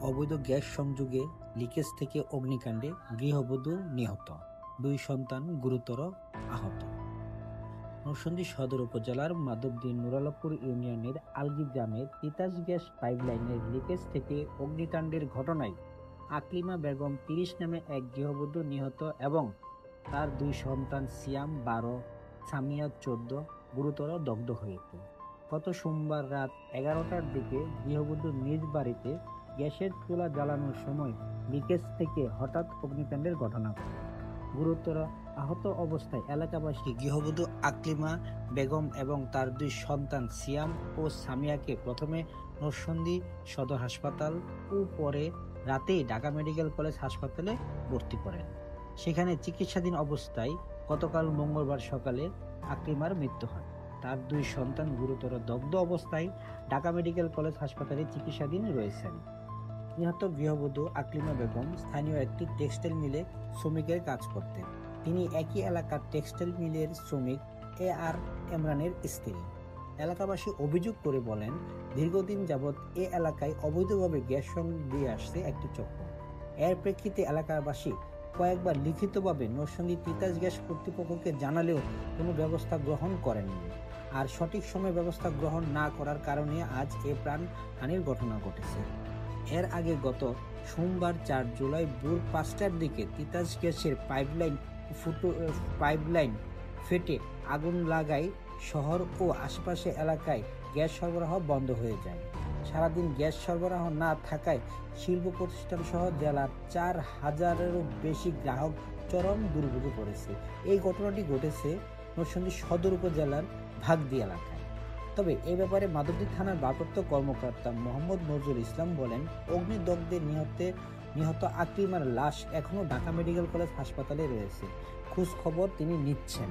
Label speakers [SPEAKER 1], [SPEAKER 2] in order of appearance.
[SPEAKER 1] অবৈধ গ্যাস সংযোগে লিকেজ থেকে অগ্নিকাণ্ডে গৃহবধূ নিহত, 2 সন্তান গুরুতর আহত। নরসিংদী সদর উপজেলার মাধবদী নুরালপুর ইউনিয়নের আলগি গ্রামে তিতাস গ্যাস পাইপলাইনের লিকেজ থেকে অগ্নিকাণ্ডের ঘটনায় আকলিমা বেগম 30 নামে এক গৃহবধূ নিহত এবং তার 2 সন্তান সিয়াম 12, সামিয়া 14 গুরুতর দগ্ধ হয়েছে। গত সোমবার রাত 11টার দিকে গৃহবধূ নিজ বাড়িতে গ্যাসের চুলা জ্বালানোর সময় লিকেজ থেকে হঠাৎ অগ্নিকাণ্ডের ঘটনা ঘটে। গুরুতর আহত অবস্থায় এলাকাবাসী গৃহবধূ আকলিমা বেগম এবং তার 2 সন্তান সিয়াম ও সামিয়াকে প্রথমে নরসিংদী সদর হাসপাতাল ও পরে রাতেই ঢাকা মেডিকেল কলেজ হাসপাতালে ভর্তি করেন। সেখানে চিকিৎসাধীন অবস্থায় গতকাল মঙ্গলবার সকালে আকলিমার মৃত্যু হয়। তার 2 সন্তান গুরুতর দগ্ধ অবস্থায় ঢাকা মেডিকেল কলেজ হাসপাতালে চিকিৎসাধীন রয়েছেন। নিহত গৃহবধূ আকলিমা বেগম স্থানীয় একটি টেক্সটাইল মিলে শ্রমিকের কাজ করতেন। তিনি একই এলাকার টেক্সটাইল মিলের শ্রমিক AR ইমরানের স্ত্রী। এলাকাবাসী অভিযোগ করে বলেন, দীর্ঘদিন যাবৎ এ এলাকায় অবৈধভাবে গ্যাস সংযোগ দিয়ে আসছে একটি চক্র। এর প্রেক্ষিতে এলাকাবাসী কয়েকবার লিখিতভাবে নরসিংদী তিতাস গ্যাস কর্তৃপক্ষকে জানালেও কোনো ব্যবস্থা গ্রহণ করেননি। আর সঠিক সময় ব্যবস্থা গ্রহণ না করার কারণে আজ এ প্রাণহানির ঘটনা ঘটেছে। এর আগে গত সোমবার 4 জুলাই ভোর 5টার দিকে তিতাস গ্যাসের পাইপলাইন ফেটে আগুন লাগায় শহর ও আশপাশের এলাকায় গ্যাস সরবরাহ বন্ধ হয়ে যায়। সারাদিন গ্যাস সরবরাহ না থাকায় শিল্প প্রতিষ্ঠান সহ জেলার 4,000-এরও বেশি গ্রাহক চরম দুর্ভোগে পড়েছে। এই ঘটনাটি ঘটেছে নরসিংদী সদর উপজেলার ভাগদি এলাকায়। তবে এ ব্যাপারে মাধবদী থানার ভারপ্রাপ্ত কর্মকর্তা মোহাম্মদ নজরুল ইসলাম বলেন, অগ্নিদগ্ধে নিহত আকলিমার লাশ এখনো ঢাকা মেডিকেল কলেজ হাসপাতালে রয়েছে। খোঁজ খবর তিনি নিচ্ছেন।